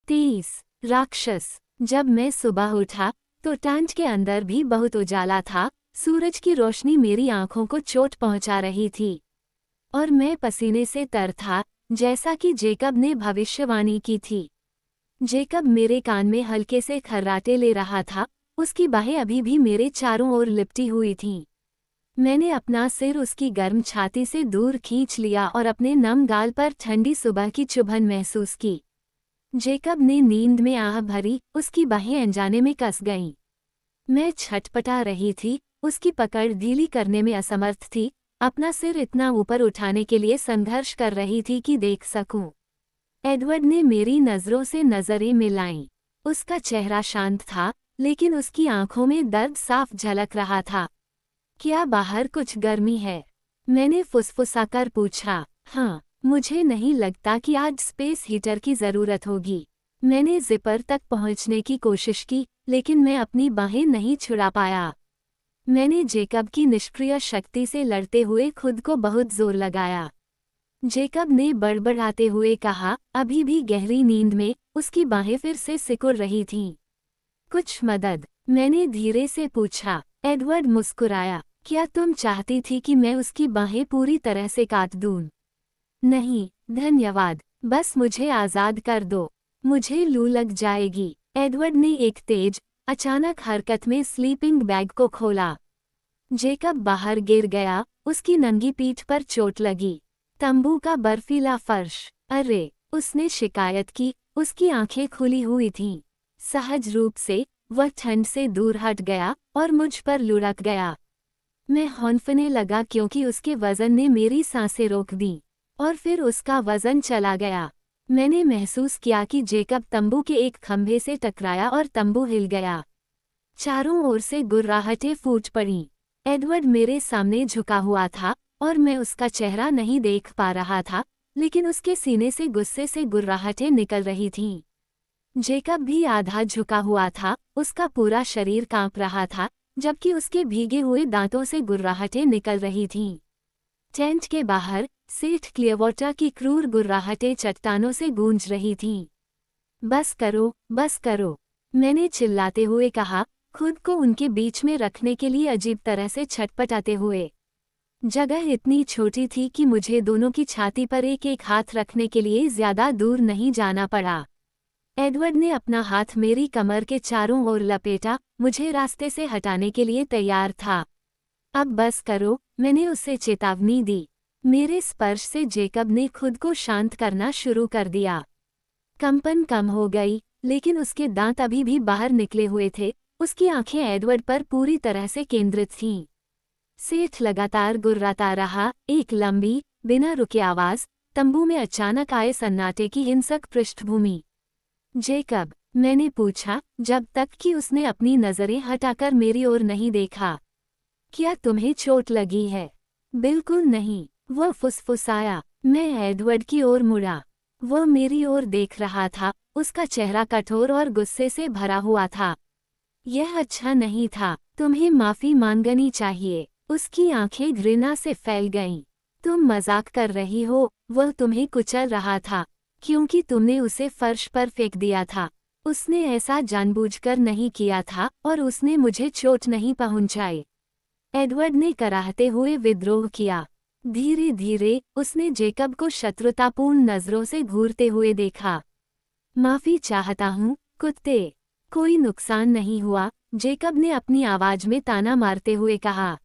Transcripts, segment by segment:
30 राक्षस। जब मैं सुबह उठा तो टेंट के अंदर भी बहुत उजाला था। सूरज की रोशनी मेरी आंखों को चोट पहुंचा रही थी और मैं पसीने से तर था, जैसा कि जेकब ने भविष्यवाणी की थी। जेकब मेरे कान में हल्के से खर्राटे ले रहा था। उसकी बाहें अभी भी मेरे चारों ओर लिपटी हुई थीं। मैंने अपना सिर उसकी गर्म छाती से दूर खींच लिया और अपने नम गाल पर ठंडी सुबह की चुभन महसूस की। जेकब ने नींद में आह भरी, उसकी बाहें अनजाने में कस गईं। मैं छटपटा रही थी, उसकी पकड़ ढीली करने में असमर्थ थी, अपना सिर इतना ऊपर उठाने के लिए संघर्ष कर रही थी कि देख सकूं। एडवर्ड ने मेरी नज़रों से नज़रें मिलाईं। उसका चेहरा शांत था, लेकिन उसकी आंखों में दर्द साफ झलक रहा था। क्या बाहर कुछ गर्मी है? मैंने फुसफुसाकर पूछा। हाँ, मुझे नहीं लगता कि आज स्पेस हीटर की ज़रूरत होगी। मैंने जिपर तक पहुंचने की कोशिश की, लेकिन मैं अपनी बाहें नहीं छुड़ा पाया। मैंने जेकब की निष्क्रिय शक्ति से लड़ते हुए खुद को बहुत जोर लगाया। जेकब ने बड़बड़ाते हुए कहा, अभी भी गहरी नींद में उसकी बाहें फिर से सिकुड़ रही थीं। कुछ मदद? मैंने धीरे से पूछा। एडवर्ड मुस्कुराया। क्या तुम चाहती थी कि मैं उसकी बाहें पूरी तरह से काट दूं? नहीं, धन्यवाद। बस मुझे आज़ाद कर दो। मुझे लू लग जाएगी। एडवर्ड ने एक तेज, अचानक हरकत में स्लीपिंग बैग को खोला। जेकब बाहर गिर गया, उसकी नंगी पीठ पर चोट लगी। तंबू का बर्फीला फर्श। अरे, उसने शिकायत की। उसकी आंखें खुली हुई थीं। सहज रूप से वह ठंड से दूर हट गया और मुझ पर लुढ़क गया। मैं हौंफने लगा क्योंकि उसके वजन ने मेरी सांसें रोक दी और फिर उसका वजन चला गया। मैंने महसूस किया कि जेकब तंबू के एक खंभे से टकराया और तंबू हिल गया। चारों ओर से गुर्राहटें फूट पड़ीं। एडवर्ड मेरे सामने झुका हुआ था और मैं उसका चेहरा नहीं देख पा रहा था, लेकिन उसके सीने से गुस्से से गुर्राहटें निकल रही थीं। जेकब भी आधा झुका हुआ था, उसका पूरा शरीर कांप रहा था, जबकि उसके भीगे हुए दांतों से गुर्राहटें निकल रही थीं। टेंट के बाहर सेठ क्लियरवाटर की क्रूर गुर्राहटें चट्टानों से गूंज रही थीं। बस करो, बस करो, मैंने चिल्लाते हुए कहा, खुद को उनके बीच में रखने के लिए अजीब तरह से छटपटाते हुए। जगह इतनी छोटी थी कि मुझे दोनों की छाती पर एक एक हाथ रखने के लिए ज्यादा दूर नहीं जाना पड़ा। एडवर्ड ने अपना हाथ मेरी कमर के चारों ओर लपेटा, मुझे रास्ते से हटाने के लिए तैयार था। अब बस करो, मैंने उसे चेतावनी दी। मेरे स्पर्श से जेकब ने खुद को शांत करना शुरू कर दिया। कंपन कम हो गई, लेकिन उसके दांत अभी भी बाहर निकले हुए थे। उसकी आंखें एडवर्ड पर पूरी तरह से केंद्रित थीं। सेठ लगातार गुर्राता रहा, एक लंबी, बिना रुके आवाज, तंबू में अचानक आए सन्नाटे की हिंसक पृष्ठभूमि। जेकब, मैंने पूछा, जब तक कि उसने अपनी नजरें हटाकर मेरी ओर नहीं देखा। क्या तुम्हें चोट लगी है? बिल्कुल नहीं, वह फुसफुसाया। मैं एडवर्ड की ओर मुड़ा। वह मेरी ओर देख रहा था, उसका चेहरा कठोर और गुस्से से भरा हुआ था। यह अच्छा नहीं था, तुम्हें माफी मांगनी चाहिए। उसकी आंखें घृणा से फैल गईं। तुम मजाक कर रही हो, वह तुम्हें कुचल रहा था, क्योंकि तुमने उसे फर्श पर फेंक दिया था। उसने ऐसा जानबूझकर नहीं किया था और उसने मुझे चोट नहीं पहुंचाई। एडवर्ड ने कराहते हुए विद्रोह किया। धीरे धीरे उसने जेकब को शत्रुतापूर्ण नजरों से घूरते हुए देखा। माफी चाहता हूँ, कुत्ते। कोई नुकसान नहीं हुआ, जेकब ने अपनी आवाज में ताना मारते हुए कहा।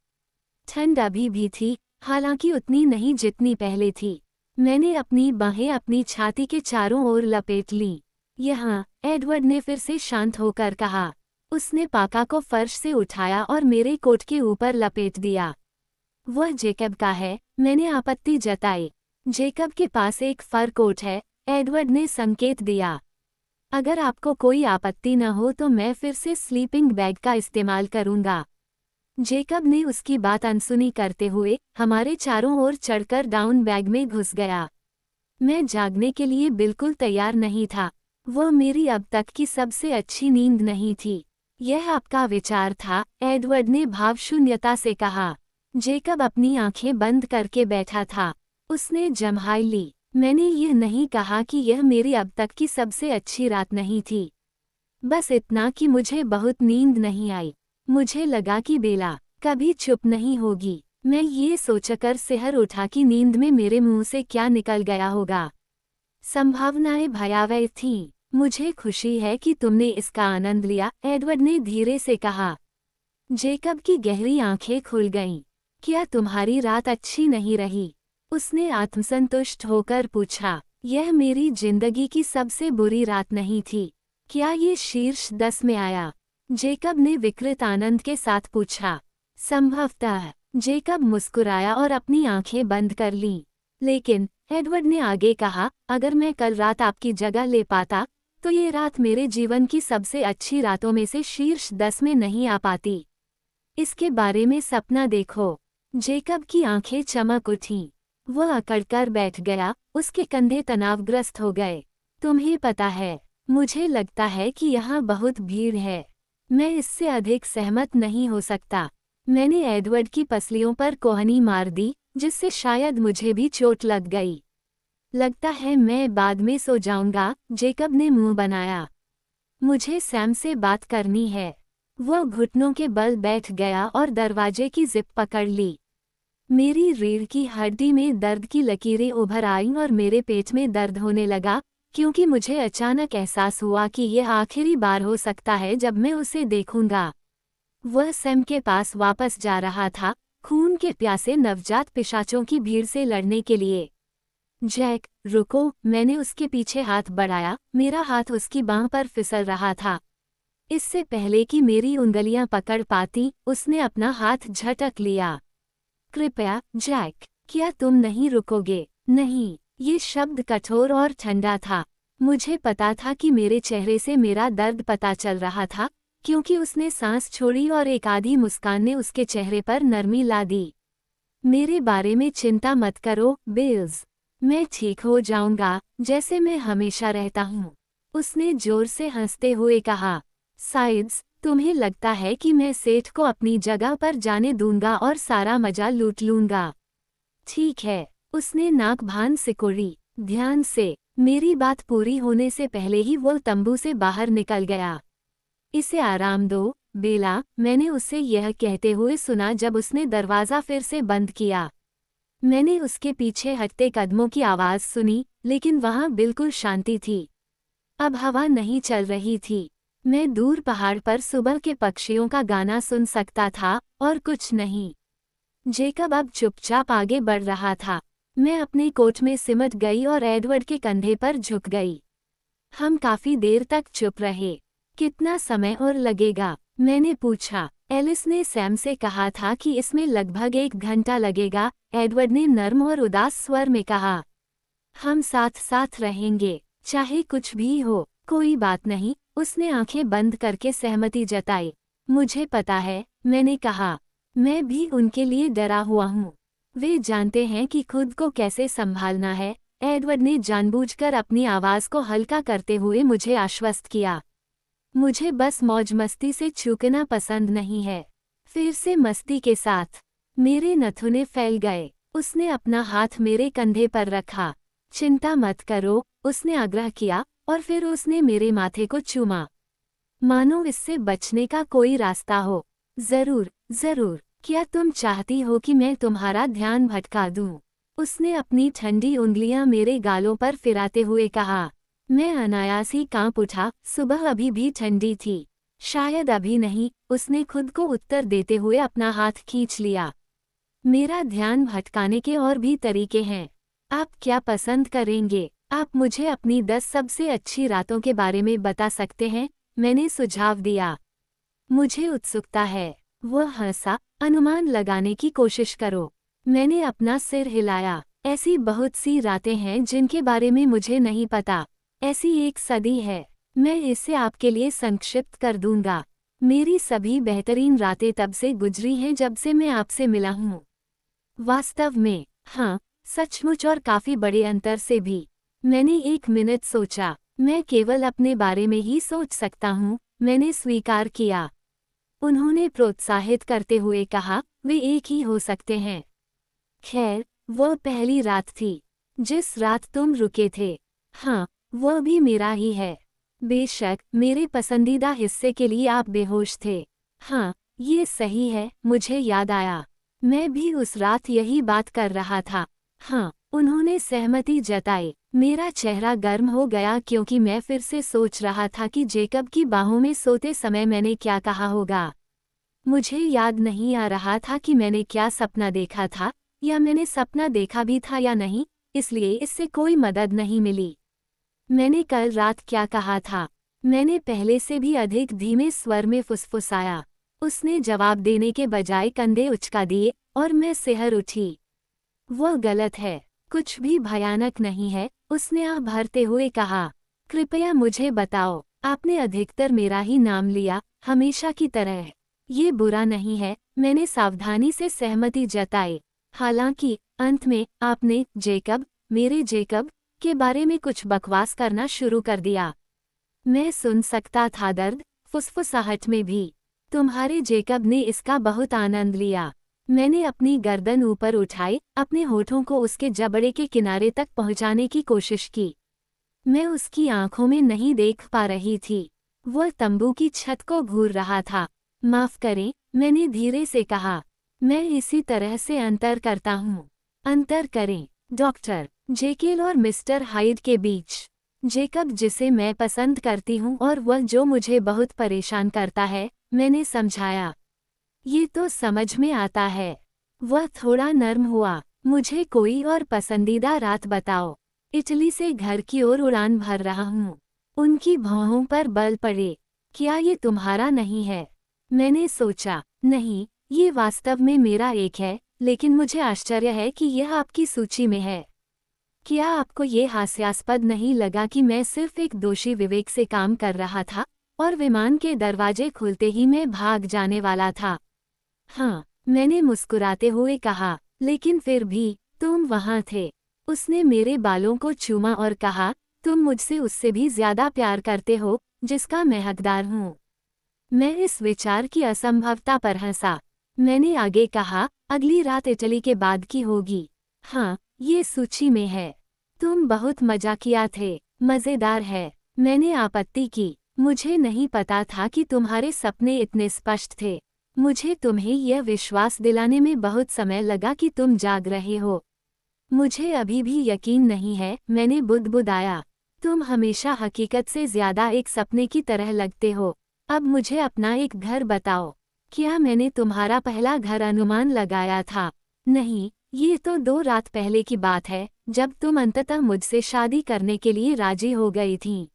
ठंड अभी भी थी, हालांकि उतनी नहीं जितनी पहले थी। मैंने अपनी बाहें अपनी छाती के चारों ओर लपेट लीं। यहाँ, एडवर्ड ने फिर से शांत होकर कहा। उसने पाका को फर्श से उठाया और मेरे कोट के ऊपर लपेट दिया। वह जेकब का है, मैंने आपत्ति जताई। जेकब के पास एक फर कोट है, एडवर्ड ने संकेत दिया। अगर आपको कोई आपत्ति न हो तो मैं फिर से स्लीपिंग बैग का इस्तेमाल करूंगा। जेकब ने उसकी बात अनसुनी करते हुए हमारे चारों ओर चढ़कर डाउन बैग में घुस गया। मैं जागने के लिए बिल्कुल तैयार नहीं था। वह मेरी अब तक की सबसे अच्छी नींद नहीं थी। यह आपका विचार था, एडवर्ड ने भावशून्यता से कहा। जेकब अपनी आंखें बंद करके बैठा था। उसने जम्हाई ली। मैंने यह नहीं कहा कि यह मेरी अब तक की सबसे अच्छी रात नहीं थी। बस इतना कि मुझे बहुत नींद नहीं आई। मुझे लगा कि बेला कभी चुप नहीं होगी। मैं ये सोचकर सिहर उठा कि नींद में मेरे मुंह से क्या निकल गया होगा। संभावनाएं भयावह थीं। मुझे खुशी है कि तुमने इसका आनंद लिया, एडवर्ड ने धीरे से कहा। जेकब की गहरी आंखें खुल गईं। क्या तुम्हारी रात अच्छी नहीं रही? उसने आत्मसंतुष्ट होकर पूछा। यह मेरी जिंदगी की सबसे बुरी रात नहीं थी। क्या ये शीर्ष 10 में आया? जेकब ने विकृत आनंद के साथ पूछा। संभवतः। जेकब मुस्कुराया और अपनी आंखें बंद कर लीं। लेकिन एडवर्ड ने आगे कहा, अगर मैं कल रात आपकी जगह ले पाता तो ये रात मेरे जीवन की सबसे अच्छी रातों में से शीर्ष 10 में नहीं आ पाती। इसके बारे में सपना देखो। जेकब की आंखें चमक उठीं। वह अकड़कर बैठ गया, उसके कंधे तनावग्रस्त हो गए। तुम्हें पता है, मुझे लगता है कि यहाँ बहुत भीड़ है। मैं इससे अधिक सहमत नहीं हो सकता। मैंने एडवर्ड की पसलियों पर कोहनी मार दी, जिससे शायद मुझे भी चोट लग गई। लगता है मैं बाद में सो जाऊंगा, जेकब ने मुंह बनाया। मुझे सैम से बात करनी है। वह घुटनों के बल बैठ गया और दरवाजे की जिप पकड़ ली। मेरी रीढ़ की हड्डी में दर्द की लकीरें उभर आईं और मेरे पेट में दर्द होने लगा, क्योंकि मुझे अचानक एहसास हुआ कि यह आखिरी बार हो सकता है जब मैं उसे देखूंगा। वह सैम के पास वापस जा रहा था, खून के प्यासे नवजात पिशाचों की भीड़ से लड़ने के लिए। जैक, रुको, मैंने उसके पीछे हाथ बढ़ाया, मेरा हाथ उसकी बांह पर फिसल रहा था। इससे पहले कि मेरी उंगलियां पकड़ पाती, उसने अपना हाथ झटक लिया। कृपया, जैक, क्या तुम नहीं रुकोगे? नहीं। ये शब्द कठोर और ठंडा था। मुझे पता था कि मेरे चेहरे से मेरा दर्द पता चल रहा था, क्योंकि उसने सांस छोड़ी और एक आधी मुस्कान ने उसके चेहरे पर नरमी ला दी। मेरे बारे में चिंता मत करो, बेल्स। मैं ठीक हो जाऊंगा, जैसे मैं हमेशा रहता हूँ। उसने जोर से हंसते हुए कहा। साइड्स, तुम्हें लगता है कि मैं सेठ को अपनी जगह पर जाने दूंगा और सारा मजा लूट लूंगा? ठीक है। उसने नाक भान सिकोड़ी। ध्यान से। मेरी बात पूरी होने से पहले ही वो तंबू से बाहर निकल गया। इसे आराम दो, बेला, मैंने उसे यह कहते हुए सुना जब उसने दरवाज़ा फिर से बंद किया। मैंने उसके पीछे हटते कदमों की आवाज़ सुनी, लेकिन वहाँ बिल्कुल शांति थी। अब हवा नहीं चल रही थी। मैं दूर पहाड़ पर सुबह के पक्षियों का गाना सुन सकता था, और कुछ नहीं। जेकब अब चुपचाप आगे बढ़ रहा था। मैं अपने कोट में सिमट गई और एडवर्ड के कंधे पर झुक गई। हम काफी देर तक चुप रहे। कितना समय और लगेगा? मैंने पूछा। एलिस ने सैम से कहा था कि इसमें लगभग 1 घंटा लगेगा, एडवर्ड ने नर्म और उदास स्वर में कहा। हम साथ साथ रहेंगे, चाहे कुछ भी हो। कोई बात नहीं, उसने आंखें बंद करके सहमति जताई। मुझे पता है, मैंने कहा। मैं भी उनके लिए डरा हुआ हूँ। वे जानते हैं कि खुद को कैसे संभालना है, एडवर्ड ने जानबूझकर अपनी आवाज़ को हल्का करते हुए मुझे आश्वस्त किया। मुझे बस मौज मस्ती से चूकना पसंद नहीं है। फिर से मस्ती के साथ। मेरे नथुने फैल गए। उसने अपना हाथ मेरे कंधे पर रखा। चिंता मत करो, उसने आग्रह किया, और फिर उसने मेरे माथे को चूमा। मानो इससे बचने का कोई रास्ता हो। जरूर, जरूर। क्या तुम चाहती हो कि मैं तुम्हारा ध्यान भटका दूं? उसने अपनी ठंडी उंगलियां मेरे गालों पर फिराते हुए कहा। मैं अनायास ही कांप उठा। सुबह अभी भी ठंडी थी। शायद अभी नहीं, उसने खुद को उत्तर देते हुए अपना हाथ खींच लिया। मेरा ध्यान भटकाने के और भी तरीके हैं। आप क्या पसंद करेंगे? आप मुझे अपनी 10 सबसे अच्छी रातों के बारे में बता सकते हैं, मैंने सुझाव दिया। मुझे उत्सुकता है। वह हंसा। अनुमान लगाने की कोशिश करो। मैंने अपना सिर हिलाया। ऐसी बहुत सी रातें हैं जिनके बारे में मुझे नहीं पता। ऐसी 1 सदी है। मैं इसे आपके लिए संक्षिप्त कर दूंगा। मेरी सभी बेहतरीन रातें तब से गुजरी हैं जब से मैं आपसे मिला हूँ। वास्तव में, हाँ, सचमुच, और काफी बड़े अंतर से भी। मैंने 1 मिनट सोचा। मैं केवल अपने बारे में ही सोच सकता हूँ, मैंने स्वीकार किया। उन्होंने प्रोत्साहित करते हुए कहा, वे एक ही हो सकते हैं। खैर, वह पहली रात थी। जिस रात तुम रुके थे। हाँ, वो भी मेरा ही है। बेशक मेरे पसंदीदा हिस्से के लिए आप बेहोश थे। हाँ, ये सही है, मुझे याद आया। मैं भी उस रात यही बात कर रहा था। हाँ, उन्होंने सहमति जताई। मेरा चेहरा गर्म हो गया क्योंकि मैं फिर से सोच रहा था कि जेकब की बाहों में सोते समय मैंने क्या कहा होगा। मुझे याद नहीं आ रहा था कि मैंने क्या सपना देखा था, या मैंने सपना देखा भी था या नहीं, इसलिए इससे कोई मदद नहीं मिली। मैंने कल रात क्या कहा था? मैंने पहले से भी अधिक धीमे स्वर में फुसफुसाया। उसने जवाब देने के बजाय कंधे उचका दिए और मैं सिहर उठी। वो गलत है, कुछ भी भयानक नहीं है, उसने आह भरते हुए कहा। कृपया मुझे बताओ, आपने अधिकतर मेरा ही नाम लिया, हमेशा की तरह। ये बुरा नहीं है, मैंने सावधानी से सहमति जताई। हालांकि अंत में आपने जेकब, मेरे जेकब के बारे में कुछ बकवास करना शुरू कर दिया। मैं सुन सकता था दर्द, फुसफुसाहट में भी। तुम्हारे जेकब ने इसका बहुत आनंद लिया। मैंने अपनी गर्दन ऊपर उठाई, अपने होठों को उसके जबड़े के किनारे तक पहुंचाने की कोशिश की। मैं उसकी आंखों में नहीं देख पा रही थी। वह तंबू की छत को घूर रहा था। माफ करें, मैंने धीरे से कहा। मैं इसी तरह से अंतर करता हूँ। अंतर करें, डॉक्टर जेकेल और मिस्टर हाइड के बीच। जेकब जिसे मैं पसंद करती हूँ और वह जो मुझे बहुत परेशान करता है, मैंने समझाया। ये तो समझ में आता है। वह थोड़ा नर्म हुआ। मुझे कोई और पसंदीदा रात बताओ। इटली से घर की ओर उड़ान भर रहा हूँ। उनकी भौहों पर बल पड़े। क्या ये तुम्हारा नहीं है? मैंने सोचा, नहीं, ये वास्तव में मेरा एक है, लेकिन मुझे आश्चर्य है कि यह आपकी सूची में है। क्या आपको ये हास्यास्पद नहीं लगा कि मैं सिर्फ एक दोषी विवेक से काम कर रहा था और विमान के दरवाजे खुलते ही मैं भाग जाने वाला था? हाँ, मैंने मुस्कुराते हुए कहा, लेकिन फिर भी, तुम वहाँ थे। उसने मेरे बालों को चूमा और कहा, तुम मुझसे उससे भी ज्यादा प्यार करते हो, जिसका मैं हकदार हूँ। मैं इस विचार की असंभवता पर हंसा। मैंने आगे कहा, अगली रात इटली के बाद की होगी। हाँ, ये सूची में है। तुम बहुत मजाकिया थे। मजेदार है। मैंने आपत्ति की। मुझे नहीं पता था कि तुम्हारे सपने इतने स्पष्ट थे। मुझे तुम्हें यह विश्वास दिलाने में बहुत समय लगा कि तुम जाग रहे हो। मुझे अभी भी यकीन नहीं है, मैंने बुदबुदाया। तुम हमेशा हकीकत से ज्यादा एक सपने की तरह लगते हो। अब मुझे अपना एक घर बताओ। क्या मैंने तुम्हारा पहला घर अनुमान लगाया था? नहीं, ये तो 2 रात पहले की बात है, जब तुम अंततः मुझसे शादी करने के लिए राजी हो गई थीं।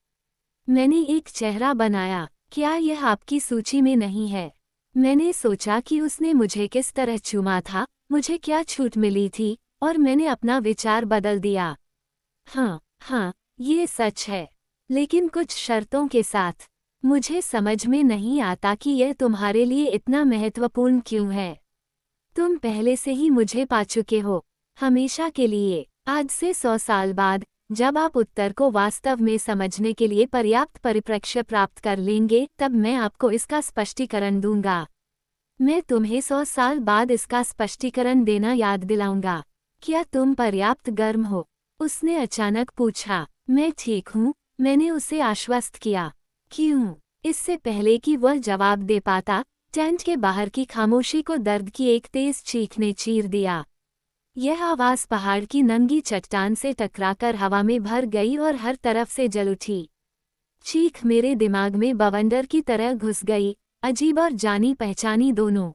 मैंने एक चेहरा बनाया। क्या यह आपकी सूची में नहीं है? मैंने सोचा कि उसने मुझे किस तरह चूमा था, मुझे क्या छूट मिली थी, और मैंने अपना विचार बदल दिया। हाँ, ये सच है, लेकिन कुछ शर्तों के साथ। मुझे समझ में नहीं आता कि यह तुम्हारे लिए इतना महत्वपूर्ण क्यों है। तुम पहले से ही मुझे पा चुके हो, हमेशा के लिए। आज से 100 साल बाद, जब आप उत्तर को वास्तव में समझने के लिए पर्याप्त परिप्रेक्ष्य प्राप्त कर लेंगे, तब मैं आपको इसका स्पष्टीकरण दूंगा। मैं तुम्हें 100 साल बाद इसका स्पष्टीकरण देना याद दिलाऊंगा। क्या तुम पर्याप्त गर्म हो? उसने अचानक पूछा। मैं ठीक हूँ, मैंने उसे आश्वस्त किया। क्यों? इससे पहले कि वह जवाब दे पाता, टेंट के बाहर की खामोशी को दर्द की एक तेज चीख ने चीर दिया। यह आवाज पहाड़ की नंगी चट्टान से टकराकर हवा में भर गई और हर तरफ से जल उठी। चीख मेरे दिमाग में बवंडर की तरह घुस गई, अजीब और जानी पहचानी दोनों।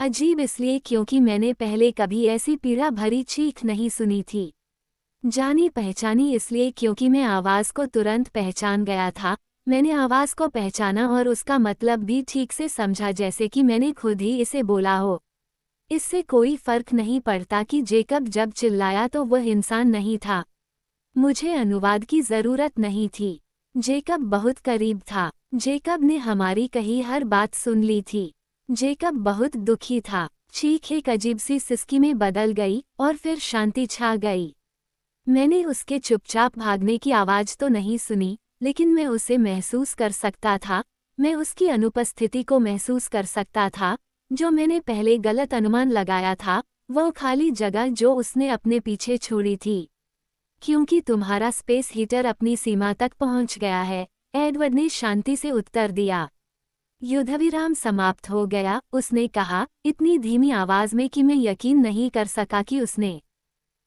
अजीब इसलिए क्योंकि मैंने पहले कभी ऐसी पीड़ा भरी चीख नहीं सुनी थी। जानी पहचानी इसलिए क्योंकि मैं आवाज को तुरंत पहचान गया था। मैंने आवाज को पहचाना और उसका मतलब भी ठीक से समझा, जैसे कि मैंने खुद ही इसे बोला हो। इससे कोई फर्क नहीं पड़ता कि जेकब जब चिल्लाया तो वह इंसान नहीं था। मुझे अनुवाद की जरूरत नहीं थी। जेकब बहुत करीब था। जेकब ने हमारी कही हर बात सुन ली थी। जेकब बहुत दुखी था। चीख एक अजीब सी सिसकी में बदल गई और फिर शांति छा गई। मैंने उसके चुपचाप भागने की आवाज तो नहीं सुनी, लेकिन मैं उसे महसूस कर सकता था। मैं उसकी अनुपस्थिति को महसूस कर सकता था। जो मैंने पहले गलत अनुमान लगाया था, वह खाली जगह जो उसने अपने पीछे छोड़ी थी। क्योंकि तुम्हारा स्पेस हीटर अपनी सीमा तक पहुंच गया है, एडवर्ड ने शांति से उत्तर दिया। युद्धविराम समाप्त हो गया, उसने कहा, इतनी धीमी आवाज में कि मैं यकीन नहीं कर सका कि उसने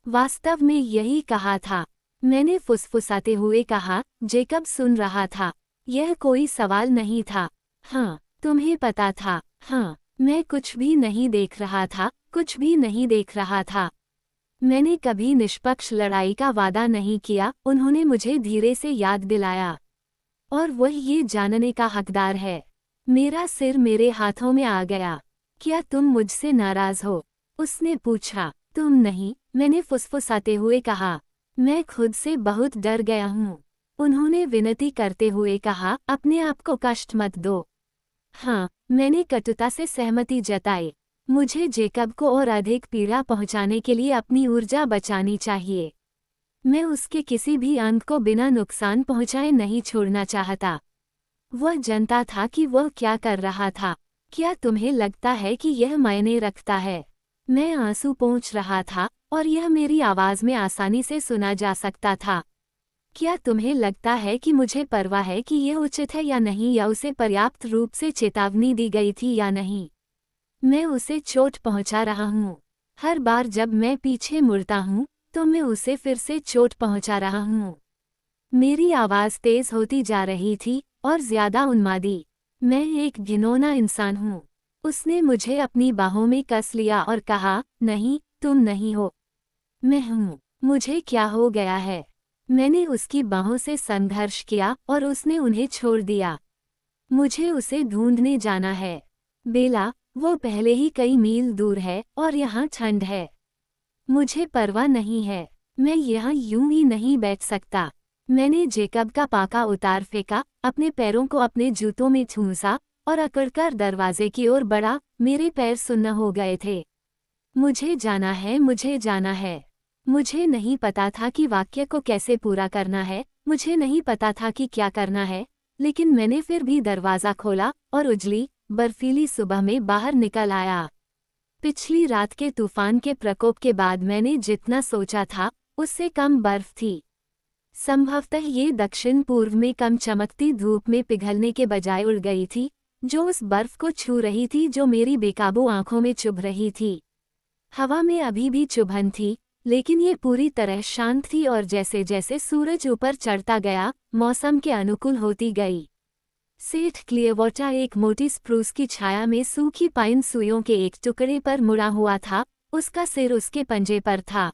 वास्तव में यही कहा था। मैंने फुसफुसाते हुए कहा, जेकब सुन रहा था। यह कोई सवाल नहीं था। हाँ, तुम्हें पता था। हाँ, मैं कुछ भी नहीं देख रहा था, कुछ भी नहीं देख रहा था। मैंने कभी निष्पक्ष लड़ाई का वादा नहीं किया, उन्होंने मुझे धीरे से याद दिलाया। और वह ये जानने का हकदार है। मेरा सिर मेरे हाथों में आ गया। क्या तुम मुझसे नाराज हो? उसने पूछा। तुम नहीं, मैंने फुसफुसाते हुए कहा। मैं खुद से बहुत डर गया हूँ। उन्होंने विनती करते हुए कहा, अपने आप को कष्ट मत दो। हाँ, मैंने कटुता से सहमति जताई। मुझे जेकब को और अधिक पीड़ा पहुंचाने के लिए अपनी ऊर्जा बचानी चाहिए। मैं उसके किसी भी अंग को बिना नुकसान पहुंचाए नहीं छोड़ना चाहता। वह जानता था कि वह क्या कर रहा था। क्या तुम्हें लगता है कि यह मायने रखता है? मैं आंसू पोंछ रहा था और यह मेरी आवाज में आसानी से सुना जा सकता था। क्या तुम्हें लगता है कि मुझे परवाह है कि यह उचित है या नहीं, या उसे पर्याप्त रूप से चेतावनी दी गई थी या नहीं? मैं उसे चोट पहुंचा रहा हूँ। हर बार जब मैं पीछे मुड़ता हूँ तो मैं उसे फिर से चोट पहुंचा रहा हूँ। मेरी आवाज तेज होती जा रही थी और ज्यादा उन्मादी। मैं एक घिनौना इंसान हूँ। उसने मुझे अपनी बाहों में कस लिया और कहा, नहीं, तुम नहीं हो, मैं हूँ। मुझे क्या हो गया है? मैंने उसकी बाहों से संघर्ष किया और उसने उन्हें छोड़ दिया। मुझे उसे ढूंढने जाना है। बेला, वो पहले ही कई मील दूर है और यहाँ ठंड है। मुझे परवाह नहीं है। मैं यहाँ यूं ही नहीं बैठ सकता। मैंने जेकब का पाका उतार फेंका, अपने पैरों को अपने जूतों में ठूंसा और अकड़कर दरवाजे की ओर बढ़ा। मेरे पैर सुन्न हो गए थे। मुझे जाना है, मुझे जाना है। मुझे नहीं पता था कि वाक्य को कैसे पूरा करना है, मुझे नहीं पता था कि क्या करना है, लेकिन मैंने फिर भी दरवाज़ा खोला और उजली, बर्फीली सुबह में बाहर निकल आया। पिछली रात के तूफान के प्रकोप के बाद मैंने जितना सोचा था, उससे कम बर्फ थी। संभवतः ये दक्षिण पूर्व में कम चमकती धूप में पिघलने के बजाय उड़ गई थी, जो उस बर्फ को छू रही थी जो मेरी बेकाबू आंखों में चुभ रही थी। हवा में अभी भी चुभन थी, लेकिन ये पूरी तरह शांत थी और जैसे जैसे सूरज ऊपर चढ़ता गया, मौसम के अनुकूल होती गई। सेठ क्लियरवाटर एक मोटी स्प्रूस की छाया में सूखी पाइन सुइयों के एक टुकड़े पर मुड़ा हुआ था, उसका सिर उसके पंजे पर था।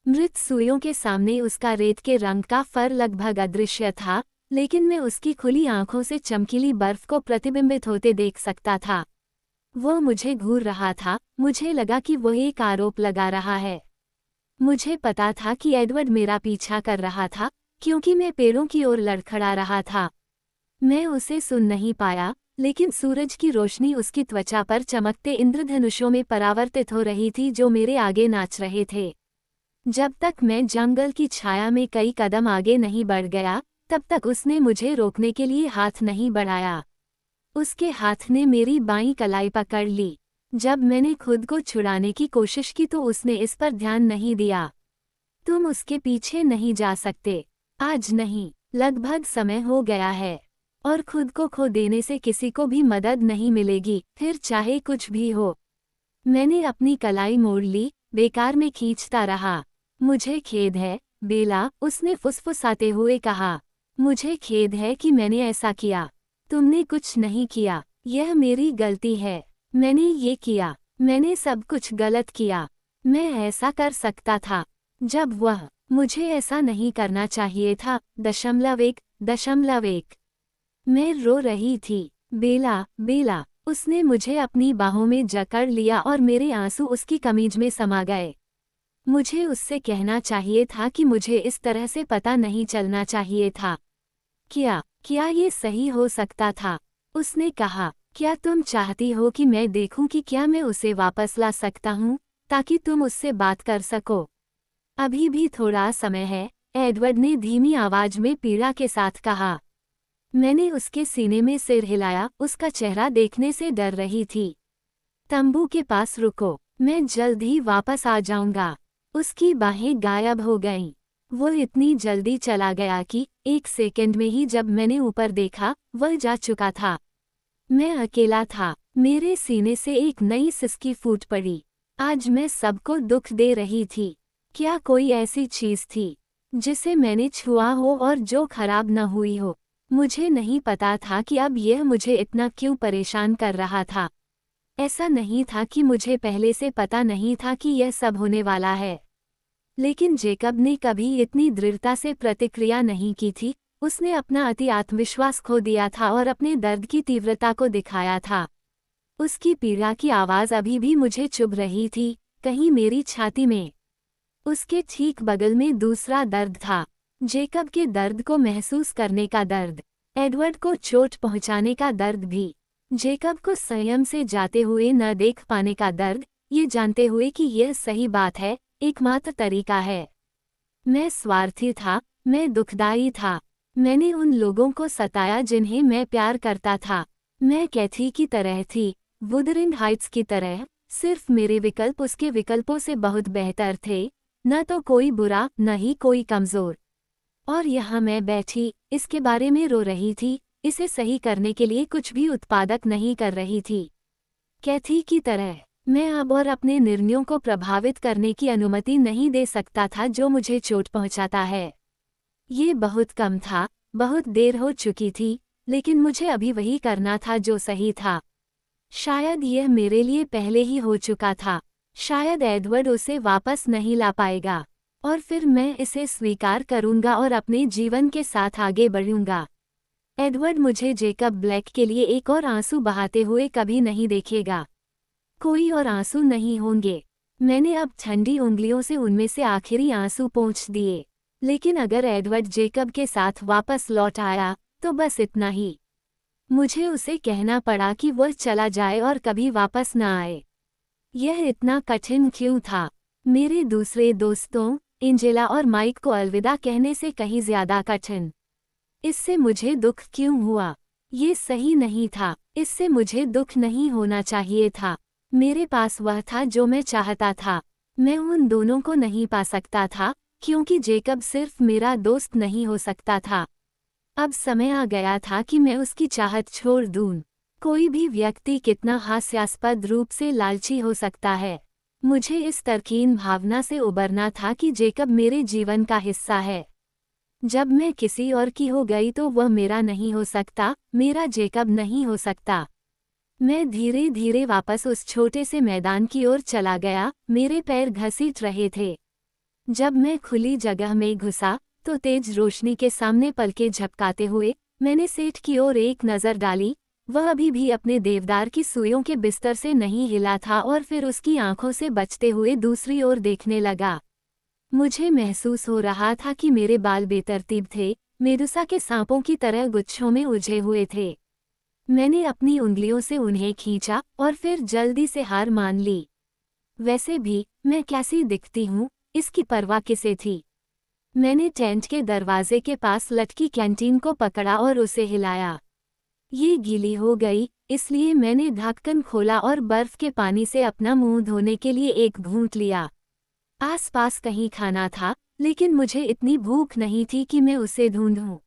मृत सुइयों के सामने उसका रेत के रंग का फर लगभग अदृश्य था, लेकिन मैं उसकी खुली आंखों से चमकीली बर्फ को प्रतिबिंबित होते देख सकता था। वह मुझे घूर रहा था, मुझे लगा कि वह एक आरोप लगा रहा है। मुझे पता था कि एडवर्ड मेरा पीछा कर रहा था, क्योंकि मैं पेड़ों की ओर लड़खड़ा रहा था। मैं उसे सुन नहीं पाया, लेकिन सूरज की रोशनी उसकी त्वचा पर चमकते इंद्रधनुषों में परावर्तित हो रही थी जो मेरे आगे नाच रहे थे। जब तक मैं जंगल की छाया में कई कदम आगे नहीं बढ़ गया, तब तक उसने मुझे रोकने के लिए हाथ नहीं बढ़ाया। उसके हाथ ने मेरी बाईं कलाई पकड़ ली। जब मैंने खुद को छुड़ाने की कोशिश की तो उसने इस पर ध्यान नहीं दिया। तुम उसके पीछे नहीं जा सकते, आज नहीं, लगभग समय हो गया है, और खुद को खो देने से किसी को भी मदद नहीं मिलेगी, फिर चाहे कुछ भी हो। मैंने अपनी कलाई मोड़ ली, बेकार में खींचता रहा। मुझे खेद है, बेला, उसने फुसफुसाते हुए कहा। मुझे खेद है कि मैंने ऐसा किया। तुमने कुछ नहीं किया, यह मेरी गलती है। मैंने ये किया, मैंने सब कुछ गलत किया। मैं ऐसा कर सकता था जब वह, मुझे ऐसा नहीं करना चाहिए था। दशमलव एक। मैं रो रही थी। बेला, बेला, उसने मुझे अपनी बाहों में जकड़ लिया और मेरे आंसू उसकी कमीज में समा गए। मुझे उससे कहना चाहिए था कि मुझे इस तरह से पता नहीं चलना चाहिए था। क्या ये सही हो सकता था? उसने कहा, क्या तुम चाहती हो कि मैं देखूं कि क्या मैं उसे वापस ला सकता हूं, ताकि तुम उससे बात कर सको? अभी भी थोड़ा समय है, एडवर्ड ने धीमी आवाज में पीड़ा के साथ कहा। मैंने उसके सीने में सिर हिलाया, उसका चेहरा देखने से डर रही थी। तंबू के पास रुको, मैं जल्द ही वापस आ जाऊंगा। उसकी बाहें गायब हो गईं। वो इतनी जल्दी चला गया कि 1 सेकंड में ही जब मैंने ऊपर देखा, वह जा चुका था। मैं अकेला था। मेरे सीने से एक नई सिसकी फूट पड़ी। आज मैं सबको दुख दे रही थी। क्या कोई ऐसी चीज थी जिसे मैंने छुआ हो और जो खराब न हुई हो? मुझे नहीं पता था कि अब यह मुझे इतना क्यों परेशान कर रहा था। ऐसा नहीं था कि मुझे पहले से पता नहीं था कि यह सब होने वाला है। लेकिन जेकब ने कभी इतनी दृढ़ता से प्रतिक्रिया नहीं की थी। उसने अपना अति आत्मविश्वास खो दिया था और अपने दर्द की तीव्रता को दिखाया था। उसकी पीड़ा की आवाज़ अभी भी मुझे चुभ रही थी, कहीं मेरी छाती में। उसके ठीक बगल में दूसरा दर्द था, जेकब के दर्द को महसूस करने का दर्द, एडवर्ड को चोट पहुंचाने का दर्द भी, जेकब को संयम से जाते हुए न देख पाने का दर्द, ये जानते हुए कि यह सही बात है, एकमात्र तरीका है। मैं स्वार्थी था, मैं दुखदाई था। मैंने उन लोगों को सताया जिन्हें मैं प्यार करता था। मैं कैथी की तरह थी, वुदरिंग हाइट्स की तरह। सिर्फ मेरे विकल्प उसके विकल्पों से बहुत बेहतर थे। न तो कोई बुरा, न ही कोई कमज़ोर। और यहाँ मैं बैठी, इसके बारे में रो रही थी, इसे सही करने के लिए कुछ भी उत्पादक नहीं कर रही थी। कैथी की तरह मैं अब और अपने निर्णयों को प्रभावित करने की अनुमति नहीं दे सकता था जो मुझे चोट पहुंचाता है। ये बहुत कम था, बहुत देर हो चुकी थी, लेकिन मुझे अभी वही करना था जो सही था। शायद यह मेरे लिए पहले ही हो चुका था। शायद एडवर्ड उसे वापस नहीं ला पाएगा, और फिर मैं इसे स्वीकार करूंगा और अपने जीवन के साथ आगे बढ़ूंगा। एडवर्ड मुझे जेकब ब्लैक के लिए एक और आंसू बहाते हुए कभी नहीं देखेगा। कोई और आंसू नहीं होंगे। मैंने अब ठंडी उंगलियों से उनमें से आखिरी आंसू पोंछ दिए। लेकिन अगर एडवर्ड जेकब के साथ वापस लौट आया, तो बस इतना ही। मुझे उसे कहना पड़ा कि वह चला जाए और कभी वापस न आए। यह इतना कठिन क्यों था? मेरे दूसरे दोस्तों, एंजेला और माइक को अलविदा कहने से कहीं ज्यादा कठिन। इससे मुझे दुख क्यों हुआ? ये सही नहीं था। इससे मुझे दुख नहीं होना चाहिए था। मेरे पास वह था जो मैं चाहता था। मैं उन दोनों को नहीं पा सकता था, क्योंकि जेकब सिर्फ मेरा दोस्त नहीं हो सकता था। अब समय आ गया था कि मैं उसकी चाहत छोड़ दूं। कोई भी व्यक्ति कितना हास्यास्पद रूप से लालची हो सकता है। मुझे इस तरकीन भावना से उबरना था कि जेकब मेरे जीवन का हिस्सा है। जब मैं किसी और की हो गई तो वह मेरा नहीं हो सकता, मेरा जेकब नहीं हो सकता। मैं धीरे धीरे वापस उस छोटे से मैदान की ओर चला गया। मेरे पैर घसीट रहे थे। जब मैं खुली जगह में घुसा, तो तेज रोशनी के सामने पलके झपकाते हुए मैंने सेठ की ओर एक नज़र डाली। वह अभी भी अपने देवदार की सुइयों के बिस्तर से नहीं हिला था और फिर उसकी आंखों से बचते हुए दूसरी ओर देखने लगा। मुझे महसूस हो रहा था कि मेरे बाल बेतरतीब थे, मेडुसा के सांपों की तरह गुच्छों में उलझे हुए थे। मैंने अपनी उंगलियों से उन्हें खींचा और फिर जल्दी से हार मान ली। वैसे भी मैं कैसी दिखती हूँ, इसकी परवाह किसे थी? मैंने टेंट के दरवाजे के पास लटकी कैंटीन को पकड़ा और उसे हिलाया। ये गीली हो गई, इसलिए मैंने ढक्कन खोला और बर्फ के पानी से अपना मुंह धोने के लिए एक घूंट लिया। आसपास कहीं खाना था, लेकिन मुझे इतनी भूख नहीं थी कि मैं उसे ढूंढूं।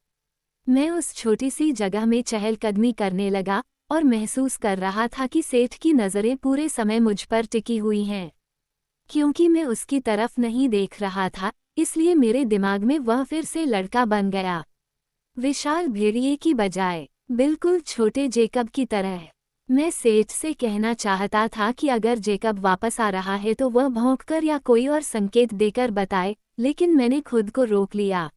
मैं उस छोटी सी जगह में चहलकदमी करने लगा और महसूस कर रहा था कि सेठ की नज़रें पूरे समय मुझ पर टिकी हुई हैं। क्योंकि मैं उसकी तरफ नहीं देख रहा था, इसलिए मेरे दिमाग में वह फिर से लड़का बन गया। विशाल भेड़िए की बजाय बिल्कुल छोटे जेकब की तरह। मैं सेठ से कहना चाहता था कि अगर जेकब वापस आ रहा है तो वह भौंककर या कोई और संकेत देकर बताए, लेकिन मैंने खुद को रोक लिया।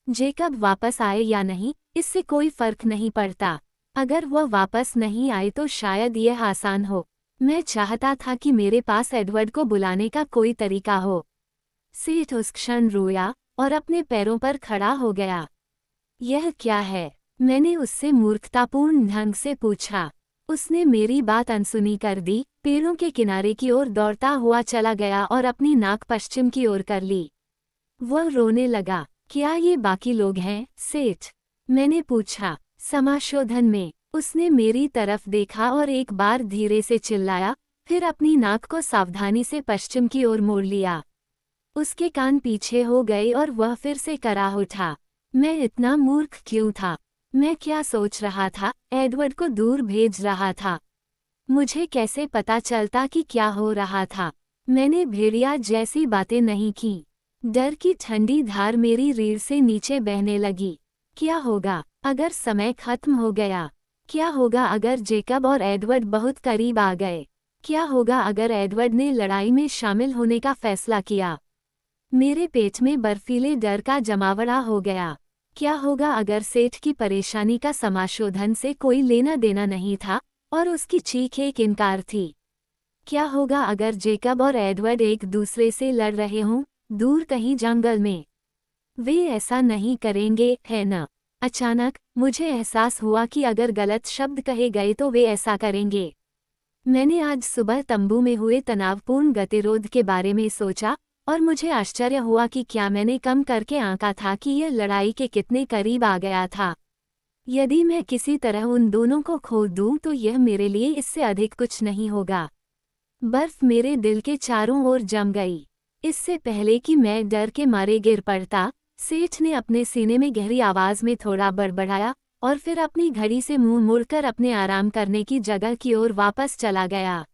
जेकब वापस आए या नहीं, इससे कोई फर्क नहीं पड़ता। अगर वह वापस नहीं आए तो शायद यह आसान हो। मैं चाहता था कि मेरे पास एडवर्ड को बुलाने का कोई तरीका हो। सेठ उस क्षण रोया और अपने पैरों पर खड़ा हो गया। यह क्या है? मैंने उससे मूर्खतापूर्ण ढंग से पूछा। उसने मेरी बात अनसुनी कर दी, पेड़ों के किनारे की ओर दौड़ता हुआ चला गया और अपनी नाक पश्चिम की ओर कर ली। वह रोने लगा। क्या ये बाकी लोग हैं, सेठ? मैंने पूछा। समाशोधन में उसने मेरी तरफ देखा और एक बार धीरे से चिल्लाया, फिर अपनी नाक को सावधानी से पश्चिम की ओर मोड़ लिया। उसके कान पीछे हो गए और वह फिर से कराह उठा। मैं इतना मूर्ख क्यों था? मैं क्या सोच रहा था? एडवर्ड को दूर भेज रहा था। मुझे कैसे पता चलता कि क्या हो रहा था? मैंने भेड़िया जैसी बातें नहीं की। डर की ठंडी धार मेरी रीढ़ से नीचे बहने लगी। क्या होगा अगर समय खत्म हो गया? क्या होगा अगर जेकब और एडवर्ड बहुत करीब आ गए? क्या होगा अगर एडवर्ड ने लड़ाई में शामिल होने का फैसला किया? मेरे पेट में बर्फीले डर का जमावड़ा हो गया। क्या होगा अगर सेठ की परेशानी का समाशोधन से कोई लेना देना नहीं था और उसकी चीख एक इनकार थी? क्या होगा अगर जेकब और एडवर्ड एक दूसरे से लड़ रहे हों, दूर कहीं जंगल में? वे ऐसा नहीं करेंगे, है न? अचानक मुझे एहसास हुआ कि अगर गलत शब्द कहे गए तो वे ऐसा करेंगे। मैंने आज सुबह तंबू में हुए तनावपूर्ण गतिरोध के बारे में सोचा और मुझे आश्चर्य हुआ कि क्या मैंने कम करके आंका था कि यह लड़ाई के कितने करीब आ गया था। यदि मैं किसी तरह उन दोनों को खो दूं तो यह मेरे लिए इससे अधिक कुछ नहीं होगा। बर्फ मेरे दिल के चारों ओर जम गई। इससे पहले कि मैं डर के मारे गिर पड़ता, सेठ ने अपने सीने में गहरी आवाज में थोड़ा बड़बड़ाया और फिर अपनी घड़ी से मुंह मुड़कर अपने आराम करने की जगह की ओर वापस चला गया।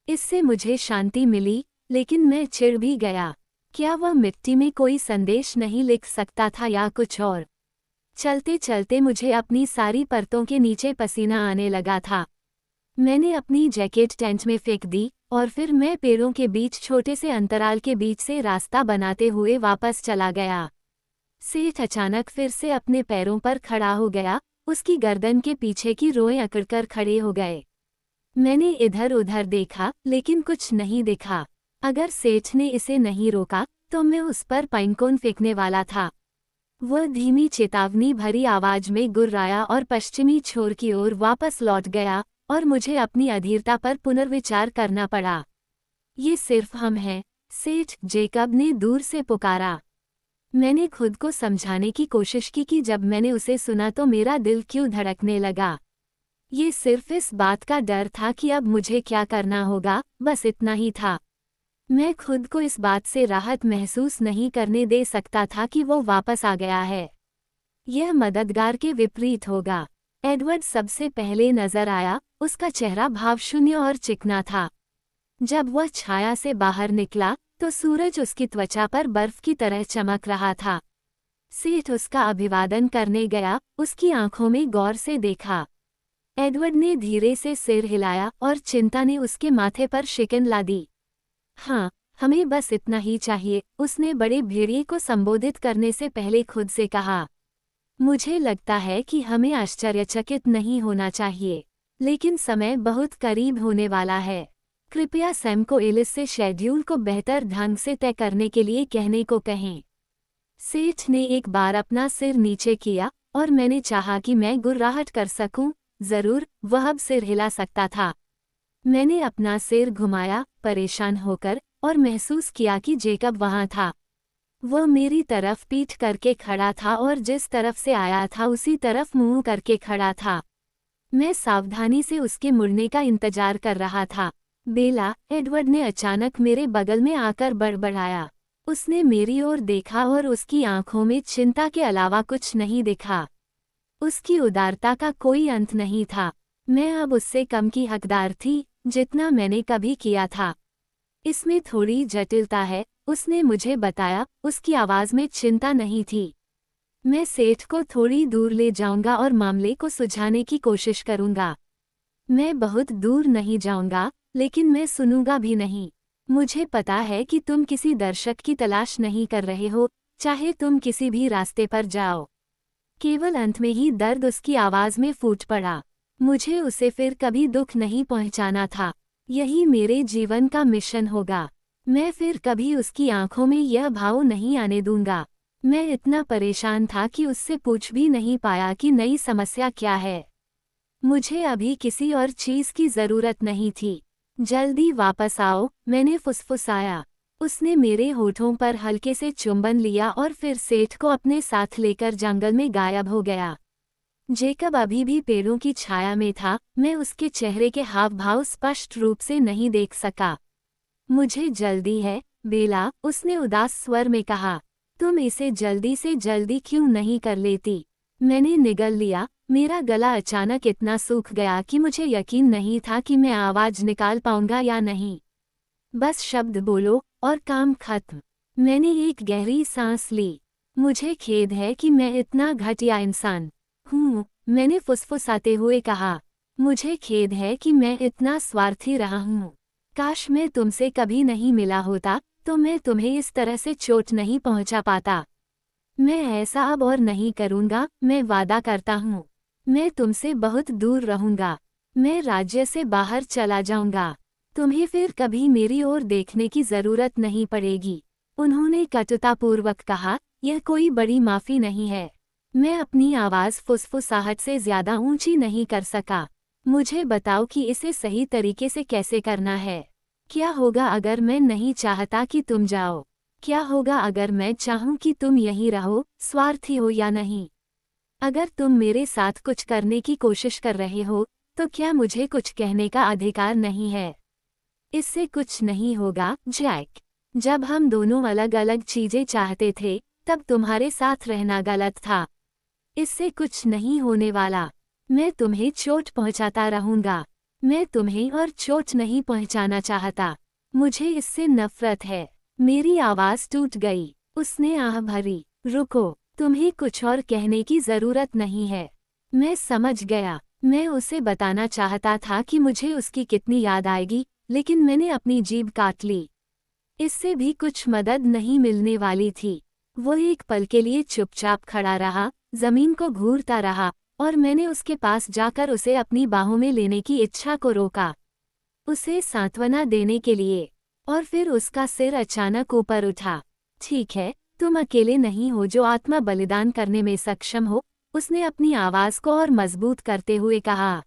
इससे मुझे शांति मिली, लेकिन मैं चिढ़ भी गया। क्या वह मिट्टी में कोई संदेश नहीं लिख सकता था या कुछ और? चलते चलते मुझे अपनी सारी परतों के नीचे पसीना आने लगा था। मैंने अपनी जैकेट टेंट में फेंक दी और फिर मैं पेड़ों के बीच छोटे से अंतराल के बीच से रास्ता बनाते हुए वापस चला गया। सेठ अचानक फिर से अपने पैरों पर खड़ा हो गया, उसकी गर्दन के पीछे की रोएं अकड़कर खड़े हो गए। मैंने इधर उधर देखा, लेकिन कुछ नहीं दिखा। अगर सेठ ने इसे नहीं रोका, तो मैं उस पर पाइनकोन फेंकने वाला था। वह धीमी चेतावनी भरी आवाज में गुर्राया और पश्चिमी छोर की ओर वापस लौट गया और मुझे अपनी अधीरता पर पुनर्विचार करना पड़ा। ये सिर्फ हम हैं, सेठ, जेकब ने दूर से पुकारा। मैंने खुद को समझाने की कोशिश की कि जब मैंने उसे सुना तो मेरा दिल क्यों धड़कने लगा। ये सिर्फ इस बात का डर था कि अब मुझे क्या करना होगा, बस इतना ही था। मैं खुद को इस बात से राहत महसूस नहीं करने दे सकता था कि वो वापस आ गया है। यह मददगार के विपरीत होगा। एडवर्ड सबसे पहले नजर आया, उसका चेहरा भावशून्य और चिकना था। जब वह छाया से बाहर निकला तो सूरज उसकी त्वचा पर बर्फ की तरह चमक रहा था। सेठ उसका अभिवादन करने गया, उसकी आंखों में गौर से देखा। एडवर्ड ने धीरे से सिर हिलाया और चिंता ने उसके माथे पर शिकन ला दी। हाँ, हमें बस इतना ही चाहिए, उसने बड़े भेड़िए को संबोधित करने से पहले खुद से कहा। मुझे लगता है कि हमें आश्चर्यचकित नहीं होना चाहिए, लेकिन समय बहुत करीब होने वाला है। कृपया सैम को एलिस से शेड्यूल को बेहतर ढंग से तय करने के लिए कहने को कहें। सेठ ने एक बार अपना सिर नीचे किया और मैंने चाहा कि मैं गुर्राहट कर सकूं। जरूर, वह अब सिर हिला सकता था। मैंने अपना सिर घुमाया, परेशान होकर, और महसूस किया कि जेकब वहां था। वह मेरी तरफ पीठ करके खड़ा था और जिस तरफ से आया था उसी तरफ मुंह करके खड़ा था। मैं सावधानी से उसके मुड़ने का इंतजार कर रहा था। बेला, एडवर्ड ने अचानक मेरे बगल में आकर बड़बड़ाया। उसने मेरी ओर देखा और उसकी आंखों में चिंता के अलावा कुछ नहीं दिखा। उसकी उदारता का कोई अंत नहीं था। मैं अब उससे कम की हकदार थी, जितना मैंने कभी किया था। इसमें थोड़ी जटिलता है, उसने मुझे बताया, उसकी आवाज में चिंता नहीं थी। मैं सेठ को थोड़ी दूर ले जाऊंगा और मामले को सुलझाने की कोशिश करूंगा। मैं बहुत दूर नहीं जाऊंगा, लेकिन मैं सुनूंगा भी नहीं। मुझे पता है कि तुम किसी दर्शक की तलाश नहीं कर रहे हो, चाहे तुम किसी भी रास्ते पर जाओ। केवल अंत में ही दर्द उसकी आवाज में फूट पड़ा। मुझे उसे फिर कभी दुख नहीं पहुंचाना था। यही मेरे जीवन का मिशन होगा। मैं फिर कभी उसकी आंखों में यह भाव नहीं आने दूंगा। मैं इतना परेशान था कि उससे पूछ भी नहीं पाया कि नई समस्या क्या है। मुझे अभी किसी और चीज की जरूरत नहीं थी। जल्दी वापस आओ, मैंने फुसफुसाया। उसने मेरे होठों पर हल्के से चुंबन लिया और फिर सेठ को अपने साथ लेकर जंगल में गायब हो गया। जेकब अभी भी पेड़ों की छाया में था, मैं उसके चेहरे के हाव भाव स्पष्ट रूप से नहीं देख सका। मुझे जल्दी है, बेला, उसने उदास स्वर में कहा। तुम इसे जल्दी से जल्दी क्यों नहीं कर लेती? मैंने निगल लिया। मेरा गला अचानक इतना सूख गया कि मुझे यकीन नहीं था कि मैं आवाज निकाल पाऊंगा या नहीं। बस शब्द बोलो और काम खत्म। मैंने एक गहरी सांस ली। मुझे खेद है कि मैं इतना घटिया इंसान हूँ, मैंने फुसफुसाते हुए कहा। मुझे खेद है कि मैं इतना स्वार्थी रहा हूँ। काश मैं तुमसे कभी नहीं मिला होता तो मैं तुम्हें इस तरह से चोट नहीं पहुंचा पाता। मैं ऐसा अब और नहीं करूंगा, मैं वादा करता हूँ। मैं तुमसे बहुत दूर रहूंगा। मैं राज्य से बाहर चला जाऊंगा। तुम्हें फिर कभी मेरी ओर देखने की जरूरत नहीं पड़ेगी। उन्होंने कटुतापूर्वक कहा, यह कोई बड़ी माफी नहीं है। मैं अपनी आवाज फुसफुसाहट से ज्यादा ऊंची नहीं कर सका। मुझे बताओ कि इसे सही तरीके से कैसे करना है। क्या होगा अगर मैं नहीं चाहता कि तुम जाओ? क्या होगा अगर मैं चाहूं कि तुम यहीं रहो, स्वार्थी हो या नहीं? अगर तुम मेरे साथ कुछ करने की कोशिश कर रहे हो, तो क्या मुझे कुछ कहने का अधिकार नहीं है? इससे कुछ नहीं होगा, जैक। जब हम दोनों अलग अलग चीजें चाहते थे, तब तुम्हारे साथ रहना गलत था। इससे कुछ नहीं होने वाला। मैं तुम्हें चोट पहुंचाता रहूंगा। मैं तुम्हें और चोट नहीं पहुंचाना चाहता। मुझे इससे नफरत है। मेरी आवाज टूट गई। उसने आह भरी। रुको, तुम्हें कुछ और कहने की जरूरत नहीं है। मैं समझ गया। मैं उसे बताना चाहता था कि मुझे उसकी कितनी याद आएगी, लेकिन मैंने अपनी जीभ काट ली। इससे भी कुछ मदद नहीं मिलने वाली थी। वो एक पल के लिए चुपचाप खड़ा रहा, जमीन को घूरता रहा, और मैंने उसके पास जाकर उसे अपनी बाहों में लेने की इच्छा को रोका, उसे सांत्वना देने के लिए। और फिर उसका सिर अचानक ऊपर उठा। ठीक है, तुम अकेले नहीं हो जो आत्मा बलिदान करने में सक्षम हो, उसने अपनी आवाज को और मजबूत करते हुए कहा।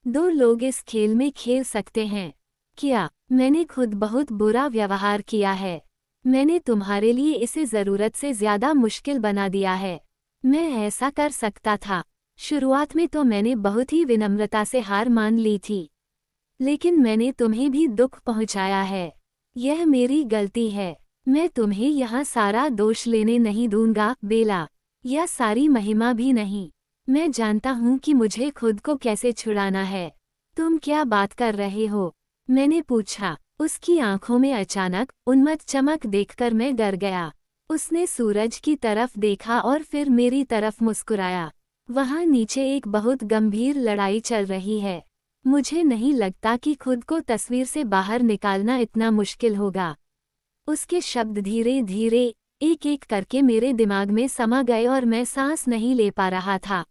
दो लोग इस खेल में खेल सकते हैं। क्या मैंने खुद बहुत बुरा व्यवहार किया है? मैंने तुम्हारे लिए इसे जरूरत से ज्यादा मुश्किल बना दिया है। मैं ऐसा कर सकता था। शुरुआत में तो मैंने बहुत ही विनम्रता से हार मान ली थी। लेकिन मैंने तुम्हें भी दुख पहुंचाया है। यह मेरी गलती है। मैं तुम्हें यहाँ सारा दोष लेने नहीं दूंगा, बेला। यह सारी महिमा भी नहीं। मैं जानता हूँ कि मुझे खुद को कैसे छुड़ाना है। तुम क्या बात कर रहे हो? मैंने पूछा। उसकी आंखों में अचानक उन्मत्त चमक देखकर मैं डर गया। उसने सूरज की तरफ देखा और फिर मेरी तरफ मुस्कुराया। वहाँ नीचे एक बहुत गंभीर लड़ाई चल रही है। मुझे नहीं लगता कि खुद को तस्वीर से बाहर निकालना इतना मुश्किल होगा। उसके शब्द धीरे धीरे एक एक करके मेरे दिमाग में समा गए और मैं सांस नहीं ले पा रहा था।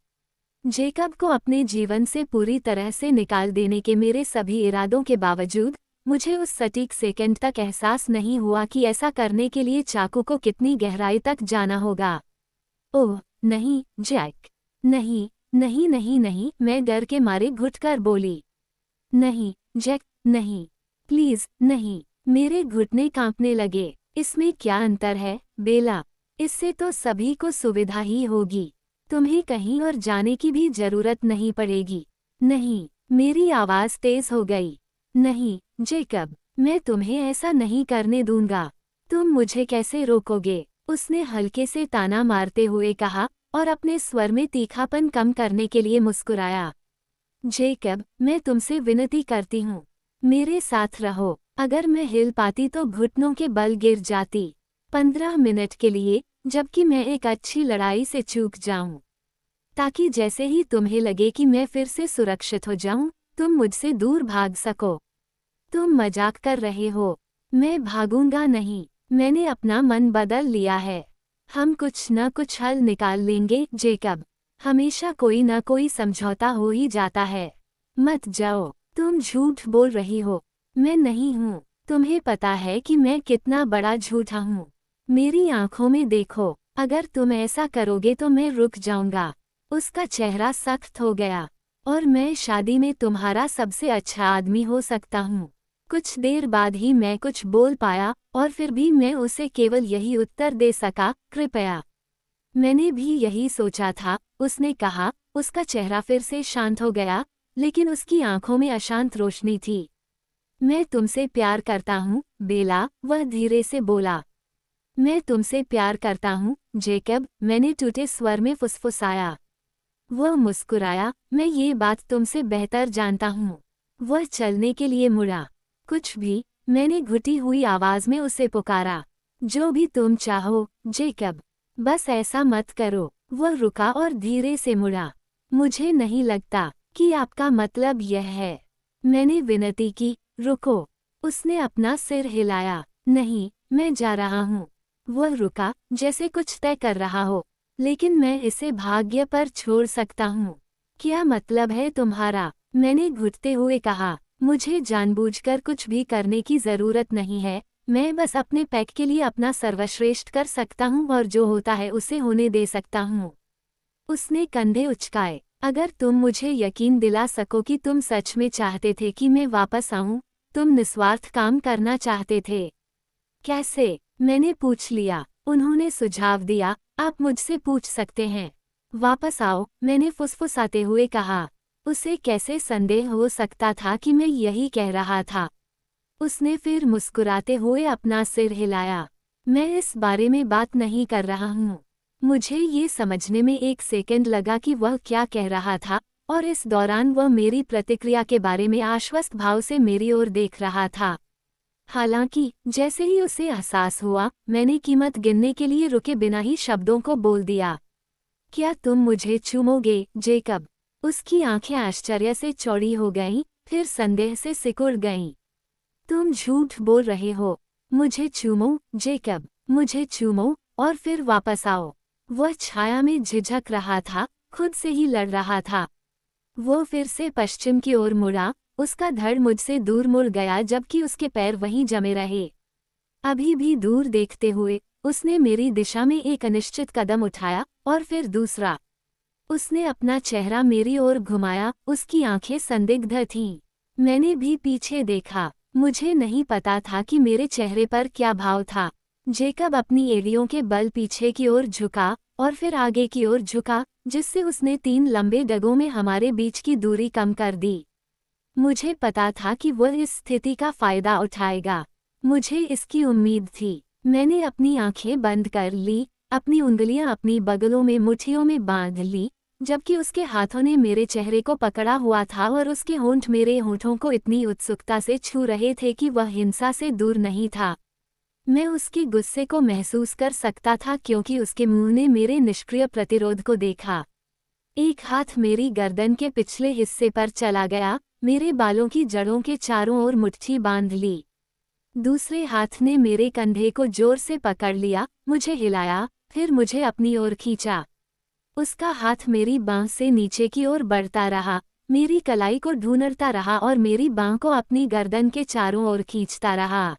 जेकब को अपने जीवन से पूरी तरह से निकाल देने के मेरे सभी इरादों के बावजूद मुझे उस सटीक सेकंड तक एहसास नहीं हुआ कि ऐसा करने के लिए चाकू को कितनी गहराई तक जाना होगा। ओह नहीं, जैक। नहीं नहीं नहीं नहीं, मैं डर के मारे घुटकर बोली। नहीं जैक, नहीं, प्लीज नहीं। मेरे घुटने कांपने लगे। इसमें क्या अंतर है, बेला? इससे तो सभी को सुविधा ही होगी। तुम्हें कहीं और जाने की भी जरूरत नहीं पड़ेगी। नहीं, मेरी आवाज तेज हो गई। नहीं जेकब, मैं तुम्हें ऐसा नहीं करने दूंगा। तुम मुझे कैसे रोकोगे? उसने हल्के से ताना मारते हुए कहा और अपने स्वर में तीखापन कम करने के लिए मुस्कुराया। जेकब, मैं तुमसे विनती करती हूँ, मेरे साथ रहो। अगर मैं हिल पाती तो घुटनों के बल गिर जाती। 15 मिनट के लिए, जबकि मैं एक अच्छी लड़ाई से चूक जाऊं। ताकि जैसे ही तुम्हें लगे कि मैं फिर से सुरक्षित हो जाऊं, तुम मुझसे दूर भाग सको। तुम मजाक कर रहे हो। मैं भागूंगा नहीं। मैंने अपना मन बदल लिया है। हम कुछ न कुछ हल निकाल लेंगे, जेकब। हमेशा कोई न कोई समझौता हो ही जाता है। मत जाओ। तुम झूठ बोल रही हो। मैं नहीं हूँ। तुम्हें पता है कि मैं कितना बड़ा झूठा हूँ। मेरी आंखों में देखो। अगर तुम ऐसा करोगे तो मैं रुक जाऊंगा। उसका चेहरा सख्त हो गया। और मैं शादी में तुम्हारा सबसे अच्छा आदमी हो सकता हूँ। कुछ देर बाद ही मैं कुछ बोल पाया और फिर भी मैं उसे केवल यही उत्तर दे सका, कृपया। मैंने भी यही सोचा था, उसने कहा। उसका चेहरा फिर से शांत हो गया, लेकिन उसकी आंखों में अशांत रोशनी थी। मैं तुमसे प्यार करता हूँ, बेला, वह धीरे से बोला। मैं तुमसे प्यार करता हूँ, जेकब, मैंने टूटे स्वर में फुसफुसाया। वह मुस्कुराया, मैं ये बात तुमसे बेहतर जानता हूँ। वह चलने के लिए मुड़ा। कुछ भी, मैंने घुटी हुई आवाज में उसे पुकारा। जो भी तुम चाहो, जेकब। बस ऐसा मत करो। वह रुका और धीरे से मुड़ा। मुझे नहीं लगता कि आपका मतलब यह है। मैंने विनती की, रुको। उसने अपना सिर हिलाया। नहीं, मैं जा रहा हूँ। वह रुका, जैसे कुछ तय कर रहा हो। लेकिन मैं इसे भाग्य पर छोड़ सकता हूँ। क्या मतलब है तुम्हारा? मैंने घुटते हुए कहा। मुझे जानबूझकर कुछ भी करने की जरूरत नहीं है। मैं बस अपने पैक के लिए अपना सर्वश्रेष्ठ कर सकता हूँ और जो होता है उसे होने दे सकता हूँ। उसने कंधे उचकाए। अगर तुम मुझे यकीन दिला सको कि तुम सच में चाहते थे कि मैं वापस आऊं, तुम निस्वार्थ काम करना चाहते थे। कैसे? मैंने पूछ लिया। उन्होंने सुझाव दिया, आप मुझसे पूछ सकते हैं। वापस आओ, मैंने फुसफुसाते हुए कहा। उसे कैसे संदेह हो सकता था कि मैं यही कह रहा था। उसने फिर मुस्कुराते हुए अपना सिर हिलाया। मैं इस बारे में बात नहीं कर रहा हूँ। मुझे ये समझने में 1 सेकंड लगा कि वह क्या कह रहा था, और इस दौरान वह मेरी प्रतिक्रिया के बारे में आश्वस्त भाव से मेरी ओर देख रहा था। हालांकि जैसे ही उसे एहसास हुआ, मैंने कीमत गिनने के लिए रुके बिना ही शब्दों को बोल दिया। क्या तुम मुझे चूमोगे, जेकब? उसकी आंखें आश्चर्य से चौड़ी हो गईं, फिर संदेह से सिकुड़ गईं। तुम झूठ बोल रहे हो। मुझे चूमो, जेकब, मुझे चूमो, और फिर वापस आओ। वह छाया में झिझक रहा था, खुद से ही लड़ रहा था। वो फिर से पश्चिम की ओर मुड़ा, उसका धड़ मुझसे दूर मुड़ गया जबकि उसके पैर वहीं जमे रहे। अभी भी दूर देखते हुए, उसने मेरी दिशा में एक अनिश्चित कदम उठाया, और फिर दूसरा। उसने अपना चेहरा मेरी ओर घुमाया, उसकी आंखें संदिग्ध थीं। मैंने भी पीछे देखा। मुझे नहीं पता था कि मेरे चेहरे पर क्या भाव था। जेकब अपनी एड़ियों के बल पीछे की ओर झुका, और फिर आगे की ओर झुका, जिससे उसने 3 लंबे डगों में हमारे बीच की दूरी कम कर दी। मुझे पता था कि वह इस स्थिति का फायदा उठाएगा। मुझे इसकी उम्मीद थी। मैंने अपनी आंखें बंद कर ली, अपनी उंगलियां अपनी बगलों में मुट्ठियों में बांध ली, जबकि उसके हाथों ने मेरे चेहरे को पकड़ा हुआ था और उसके होंठ मेरे होठों को इतनी उत्सुकता से छू रहे थे कि वह हिंसा से दूर नहीं था। मैं उसके गुस्से को महसूस कर सकता था क्योंकि उसके मुंह ने मेरे निष्क्रिय प्रतिरोध को देखा। एक हाथ मेरी गर्दन के पिछले हिस्से पर चला गया, मेरे बालों की जड़ों के चारों ओर मुट्ठी बांध ली। दूसरे हाथ ने मेरे कंधे को जोर से पकड़ लिया, मुझे हिलाया, फिर मुझे अपनी ओर खींचा। उसका हाथ मेरी बांह से नीचे की ओर बढ़ता रहा, मेरी कलाई को ढूंढता रहा और मेरी बांह को अपनी गर्दन के चारों ओर खींचता रहा।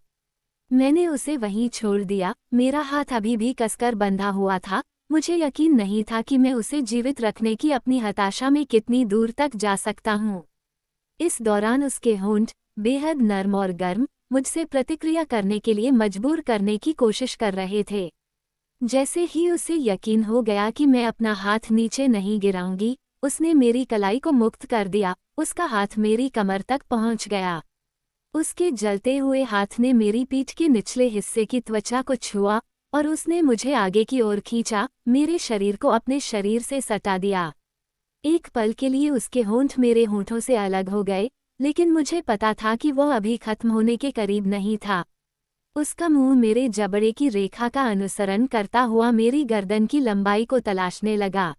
मैंने उसे वहीं छोड़ दिया, मेरा हाथ अभी भी कसकर बंधा हुआ था। मुझे यकीन नहीं था कि मैं उसे जीवित रखने की अपनी हताशा में कितनी दूर तक जा सकता हूँ। इस दौरान उसके होंठ, बेहद नर्म और गर्म, मुझसे प्रतिक्रिया करने के लिए मजबूर करने की कोशिश कर रहे थे। जैसे ही उसे यकीन हो गया कि मैं अपना हाथ नीचे नहीं गिराऊंगी, उसने मेरी कलाई को मुक्त कर दिया, उसका हाथ मेरी कमर तक पहुंच गया। उसके जलते हुए हाथ ने मेरी पीठ के निचले हिस्से की त्वचा को छुआ, और उसने मुझे आगे की ओर खींचा, मेरे शरीर को अपने शरीर से सटा दिया। एक पल के लिए उसके होंठ मेरे होंठों से अलग हो गए, लेकिन मुझे पता था कि वह अभी खत्म होने के करीब नहीं था। उसका मुंह मेरे जबड़े की रेखा का अनुसरण करता हुआ मेरी गर्दन की लंबाई को तलाशने लगा।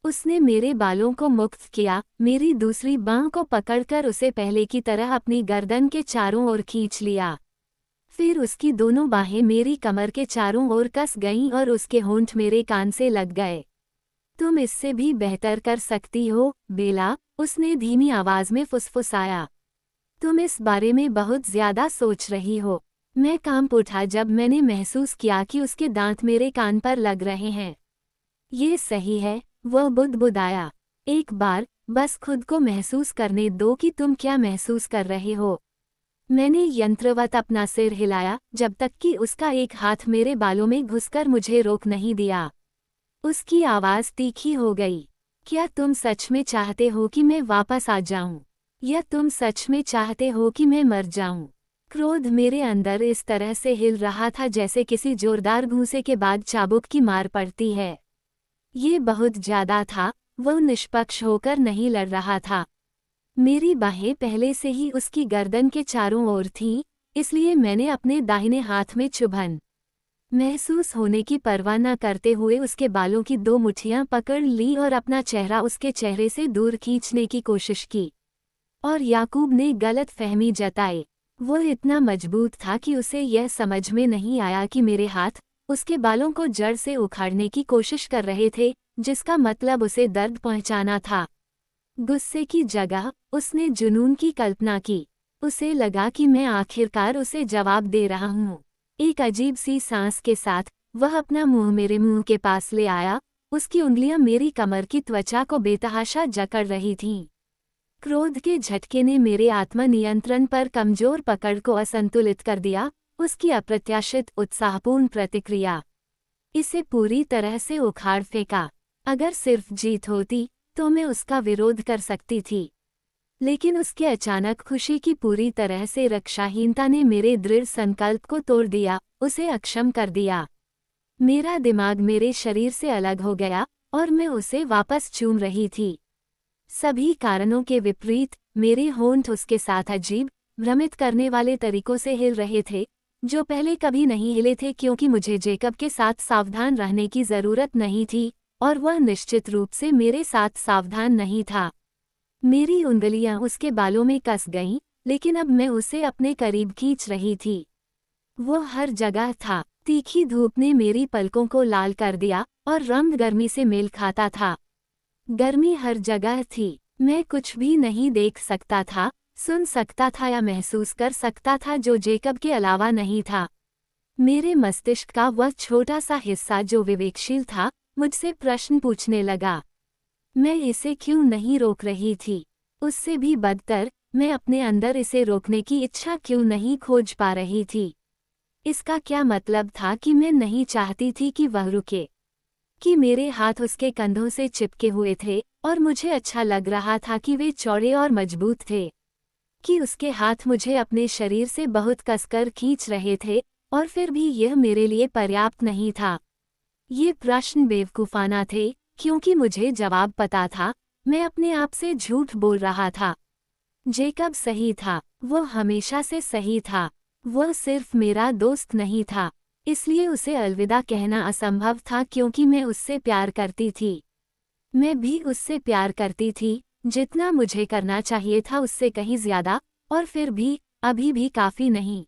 उसने मेरे बालों को मुक्त किया, मेरी दूसरी बांह को पकड़कर उसे पहले की तरह अपनी गर्दन के चारों ओर खींच लिया। फिर उसकी दोनों बाहें मेरी कमर के चारों ओर कस गईं और उसके होंठ मेरे कान से लग गए। तुम इससे भी बेहतर कर सकती हो, बेला, उसने धीमी आवाज में फुसफुसाया। तुम इस बारे में बहुत ज्यादा सोच रही हो। मैं कांप उठा जब मैंने महसूस किया कि उसके दांत मेरे कान पर लग रहे हैं। ये सही है, वह बुदबुदाया। एक बार, बस खुद को महसूस करने दो कि तुम क्या महसूस कर रहे हो। मैंने यंत्रवत अपना सिर हिलाया, जब तक कि उसका एक हाथ मेरे बालों में घुसकर मुझे रोक नहीं दिया। उसकी आवाज़ तीखी हो गई। क्या तुम सच में चाहते हो कि मैं वापस आ जाऊं? या तुम सच में चाहते हो कि मैं मर जाऊं? क्रोध मेरे अंदर इस तरह से हिल रहा था जैसे किसी जोरदार घूंसे के बाद चाबुक की मार पड़ती है। ये बहुत ज्यादा था। वो निष्पक्ष होकर नहीं लड़ रहा था। मेरी बाहें पहले से ही उसकी गर्दन के चारों ओर थीं, इसलिए मैंने अपने दाहिने हाथ में चुभन महसूस होने की परवाह न करते हुए उसके बालों की 2 मुट्ठियां पकड़ ली और अपना चेहरा उसके चेहरे से दूर खींचने की कोशिश की। और याकूब ने गलत फहमी जताई। वो इतना मजबूत था कि उसे यह समझ में नहीं आया कि मेरे हाथ उसके बालों को जड़ से उखाड़ने की कोशिश कर रहे थे, जिसका मतलब उसे दर्द पहुंचाना था। गुस्से की जगह उसने जुनून की कल्पना की। उसे लगा कि मैं आखिरकार उसे जवाब दे रहा हूँ। एक अजीब सी सांस के साथ वह अपना मुंह मेरे मुंह के पास ले आया। उसकी उंगलियां मेरी कमर की त्वचा को बेतहाशा जकड़ रही थीं। क्रोध के झटके ने मेरे आत्मनियंत्रण पर कमजोर पकड़ को असंतुलित कर दिया। उसकी अप्रत्याशित उत्साहपूर्ण प्रतिक्रिया इसे पूरी तरह से उखाड़ फेंका। अगर सिर्फ जीत होती तो मैं उसका विरोध कर सकती थी, लेकिन उसके अचानक खुशी की पूरी तरह से रक्षाहीनता ने मेरे दृढ़ संकल्प को तोड़ दिया, उसे अक्षम कर दिया। मेरा दिमाग मेरे शरीर से अलग हो गया और मैं उसे वापस चूम रही थी। सभी कारणों के विपरीत मेरे होंठ उसके साथ अजीब, भ्रमित करने वाले तरीकों से हिल रहे थे, जो पहले कभी नहीं हिले थे, क्योंकि मुझे जेकब के साथ सावधान रहने की जरूरत नहीं थी और वह निश्चित रूप से मेरे साथ सावधान नहीं था। मेरी उंगलियां उसके बालों में कस गईं, लेकिन अब मैं उसे अपने करीब खींच रही थी। वो हर जगह था। तीखी धूप ने मेरी पलकों को लाल कर दिया और रंग गर्मी से मेल खाता था। गर्मी हर जगह थी। मैं कुछ भी नहीं देख सकता था, सुन सकता था या महसूस कर सकता था जो जेकब के अलावा नहीं था। मेरे मस्तिष्क का वह छोटा सा हिस्सा जो विवेकशील था, मुझसे प्रश्न पूछने लगा। मैं इसे क्यों नहीं रोक रही थी? उससे भी बदतर, मैं अपने अंदर इसे रोकने की इच्छा क्यों नहीं खोज पा रही थी? इसका क्या मतलब था कि मैं नहीं चाहती थी कि वह रुके? कि मेरे हाथ उसके कंधों से चिपके हुए थे और मुझे अच्छा लग रहा था कि वे चौड़े और मजबूत थे? कि उसके हाथ मुझे अपने शरीर से बहुत कसकर खींच रहे थे और फिर भी यह मेरे लिए पर्याप्त नहीं था? ये प्रश्न बेवकूफाना थे, क्योंकि मुझे जवाब पता था। मैं अपने आप से झूठ बोल रहा था। जेकब सही था। वो हमेशा से सही था। वह सिर्फ मेरा दोस्त नहीं था, इसलिए उसे अलविदा कहना असंभव था, क्योंकि मैं उससे प्यार करती थी। मैं भी उससे प्यार करती थी, जितना मुझे करना चाहिए था उससे कहीं ज्यादा, और फिर भी अभी भी काफी नहीं।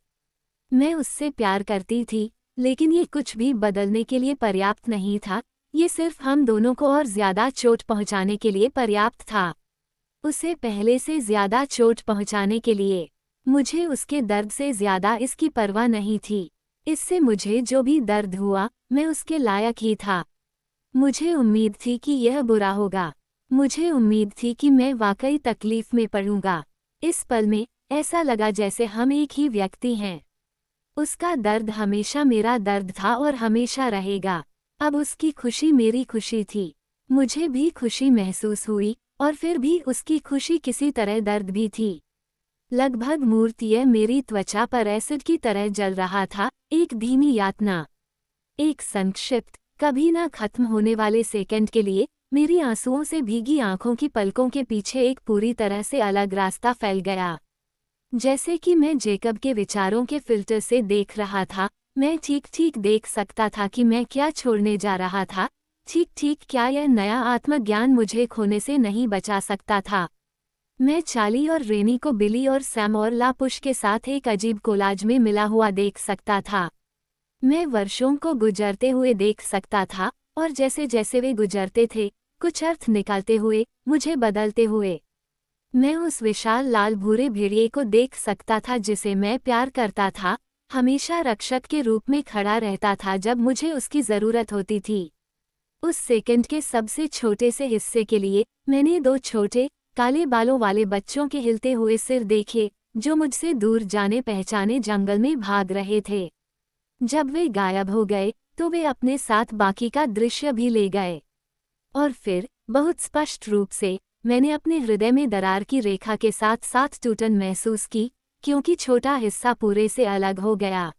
मैं उससे प्यार करती थी, लेकिन ये कुछ भी बदलने के लिए पर्याप्त नहीं था। ये सिर्फ हम दोनों को और ज्यादा चोट पहुंचाने के लिए पर्याप्त था। उसे पहले से ज्यादा चोट पहुंचाने के लिए। मुझे उसके दर्द से ज्यादा इसकी परवाह नहीं थी। इससे मुझे जो भी दर्द हुआ, मैं उसके लायक ही था। मुझे उम्मीद थी कि यह बुरा होगा। मुझे उम्मीद थी कि मैं वाकई तकलीफ में पड़ूंगा। इस पल में ऐसा लगा जैसे हम एक ही व्यक्ति हैं। उसका दर्द हमेशा मेरा दर्द था और हमेशा रहेगा। अब उसकी खुशी मेरी खुशी थी। मुझे भी खुशी महसूस हुई, और फिर भी उसकी खुशी किसी तरह दर्द भी थी। लगभग मूर्तीय मेरी त्वचा पर एसिड की तरह जल रहा था, एक धीमी यातना। एक संक्षिप्त, कभी ना खत्म होने वाले सेकंड के लिए मेरी आंसुओं से भीगी आंखों की पलकों के पीछे एक पूरी तरह से अलग रास्ता फैल गया। जैसे कि मैं जेकब के विचारों के फिल्टर से देख रहा था। मैं ठीक ठीक देख सकता था कि मैं क्या छोड़ने जा रहा था। ठीक ठीक क्या यह नया आत्मज्ञान मुझे खोने से नहीं बचा सकता था? मैं चार्ली और रेनी को बिली और सैम और लापुश के साथ एक अजीब कोलाज में मिला हुआ देख सकता था। मैं वर्षों को गुजरते हुए देख सकता था, और जैसे जैसे वे गुजरते थे, कुछ अर्थ निकालते हुए, मुझे बदलते हुए। मैं उस विशाल लाल भूरे भेड़िए को देख सकता था जिसे मैं प्यार करता था, हमेशा रक्षक के रूप में खड़ा रहता था जब मुझे उसकी जरूरत होती थी। उस सेकंड के सबसे छोटे से हिस्से के लिए मैंने 2 छोटे, काले बालों वाले बच्चों के हिलते हुए सिर देखे, जो मुझसे दूर जाने पहचाने जंगल में भाग रहे थे। जब वे गायब हो गए, तो वे अपने साथ बाकी का दृश्य भी ले गए। और फिर, बहुत स्पष्ट रूप से, मैंने अपने हृदय में दरार की रेखा के साथ साथ टूटन महसूस की, क्योंकि छोटा हिस्सा पूरे से अलग हो गया।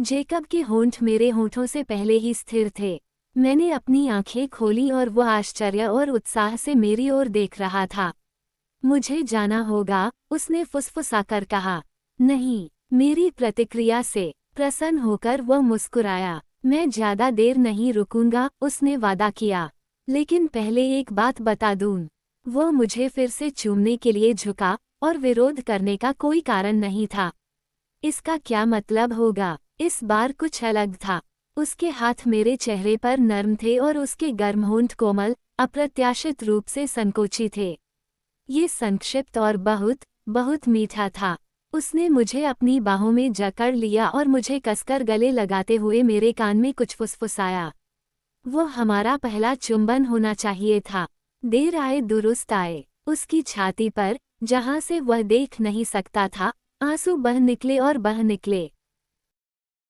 जेकब के होंठ मेरे होंठों से पहले ही स्थिर थे। मैंने अपनी आंखें खोली और वह आश्चर्य और उत्साह से मेरी ओर देख रहा था। मुझे जाना होगा, उसने फुसफुसाकर कहा। नहीं, मेरी प्रतिक्रिया से प्रसन्न होकर वह मुस्कुराया। मैं ज्यादा देर नहीं रुकूंगा, उसने वादा किया। लेकिन पहले एक बात बता दूं। वह मुझे फिर से चूमने के लिए झुका, और विरोध करने का कोई कारण नहीं था। इसका क्या मतलब होगा? इस बार कुछ अलग था। उसके हाथ मेरे चेहरे पर नर्म थे और उसके गर्म होंठ कोमल, अप्रत्याशित रूप से संकोची थे। ये संक्षिप्त और बहुत, बहुत मीठा था। उसने मुझे अपनी बाहों में जकड़ लिया और मुझे कसकर गले लगाते हुए मेरे कान में कुछ फुसफुसाया। वो हमारा पहला चुंबन होना चाहिए था। देर आए दुरुस्त आए। उसकी छाती पर, जहां से वह देख नहीं सकता था, आंसू बह निकले और बह निकले।